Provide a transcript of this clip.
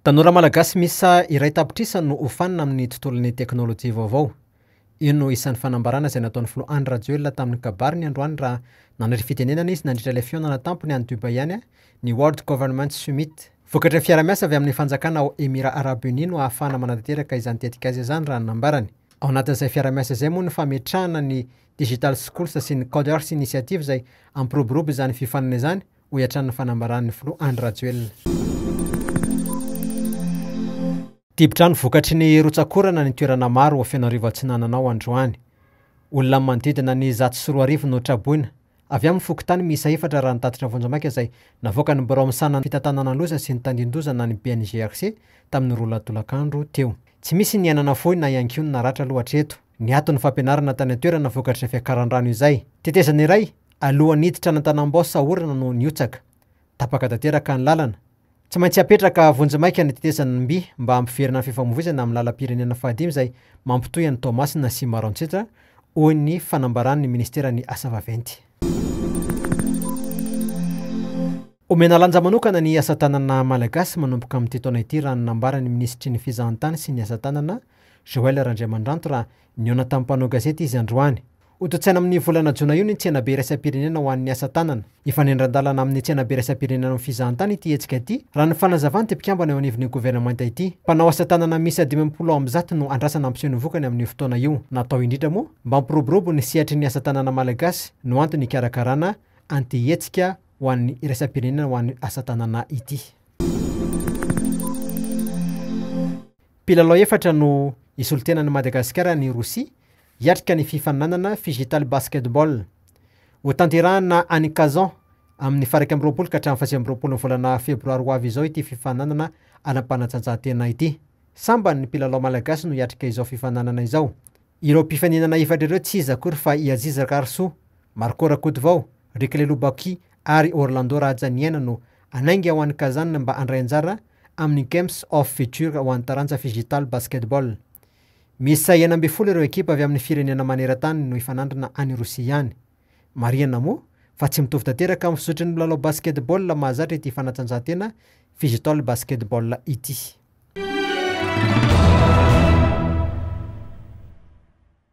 Tanora malagasy misa iray tapitrisany no ofanina amin'ny tontolon'ny teknôlôjia vaovao. Io no isan'ny fanambarana izay nataon'ny Filoha Andry Rajoelina tamin'ny kabary ny androany raha nanatry fitenenana izy nandritra ilay fihaonana tampony any Dubai ihany ny World Government Summit. Vokatra fiara-miasa avy amin'ny fanjakana ao Émirats Arabes Unis no ahafahana manatanteraka izany tetika azy izany raha nambarany. Ao anatin'izay fiara-miasa izay moa ny fametrahana ny Digital Schools sy ny Coders Initiative izay ampiroborobo izany fifanana izany ho iatran'ny fanambaran'ny Filoha Andry Rajoelina. Tibitrano vokatry ny rotsakorana ny toerana maro ho Fianareva Atsinananao androany. Olona manodidina ny 104 no traboina. Avy amin'ny fokontany miisa 4 raha nitatitra vonjamaika izay navoaka ny birao misana fitantanana loza sy ny tandindozana ny BNGRC tamin'ny rolatolakandro teo. Tsy misy ny anana fohy na ihany koa ny naratra loatra eto. Ny aton'ny fampianarana tany toerana vokatra fiakaran-drano izay. Tetezana iray alohan'ny hiditra an-tanambao orana no niotsaka. Tapaka tanteraka ny lalana. Tsy maintsy apetraka vonjamaika ny tetezana mby mba ampiverina ny fifamoivoizana amin'ny lalam-pirenena fahadimy izay mampitohy an'i Tomasina sy Maroantsetra hoy ny fanambaran'ny ministeran'ny asa vaventy. Omena lanja manokana ny asa tanana malagasy manomboka amin'ity taona ity raha nambaran'ny ministry ny fizahantany sy ny asa tanana Joël Randriamandrantso raha niona tamin'ny mpanao gazety izy androany. Hototsaina amin'ny volana Jona io ny tsenabe iraisam-pirenena ho an'ny asa tanana. Ifanendran-dalana amin'ny tsenabe iraisam-pirenena amin'ny fizahantany ity hetsika ity raha ny fanazavany ty mpikambana eo anivon'ny gouvernemanta ity. Mpanao asa tanana misy 50 no andrasana ampiseho ny vokany amin'ny fotoana io. Natao indrindra moa mba ampiroborobo ny sehatry ny asa tanana malagasy no antony ikarakarana anti-hetsika ho an'ny iraisam-pirenena ho an'ny asa tanana ity. Mpilalao 4 no isoltenan'i Madagasikara ny Rosia hiatrika ny fifananana Figital Basketball. Ho tanterahana any Kazan amin'ny faraika amby 20 ka hatramin'ny 20 volana febroary ho avy izao ity fifananana anam-panatanjahantena ity. Samba ny mpilalao malagasy no hiatrika izao fifananana izao. Ireo mpifaninana 4 ireo tsy iza akory fa i Aziz Karso, Marco Rakotovao, Rikle Lubaki ary Orlando Rajaniana no anainga ho an'ny Kazan mba handray anjara amin'ny Games of Future ho an'ny taranja Figital Basketball. Misy 40 ireo ekipa avy amin'ny firenena maneran-tany no ifanandrana any Rosia ihany. Marihana moa fa tsy mitovy tanteraka amin'ny fisotrin'ny milalao basketball mahazatra ity fanatanjahantena Figital Basketball ity.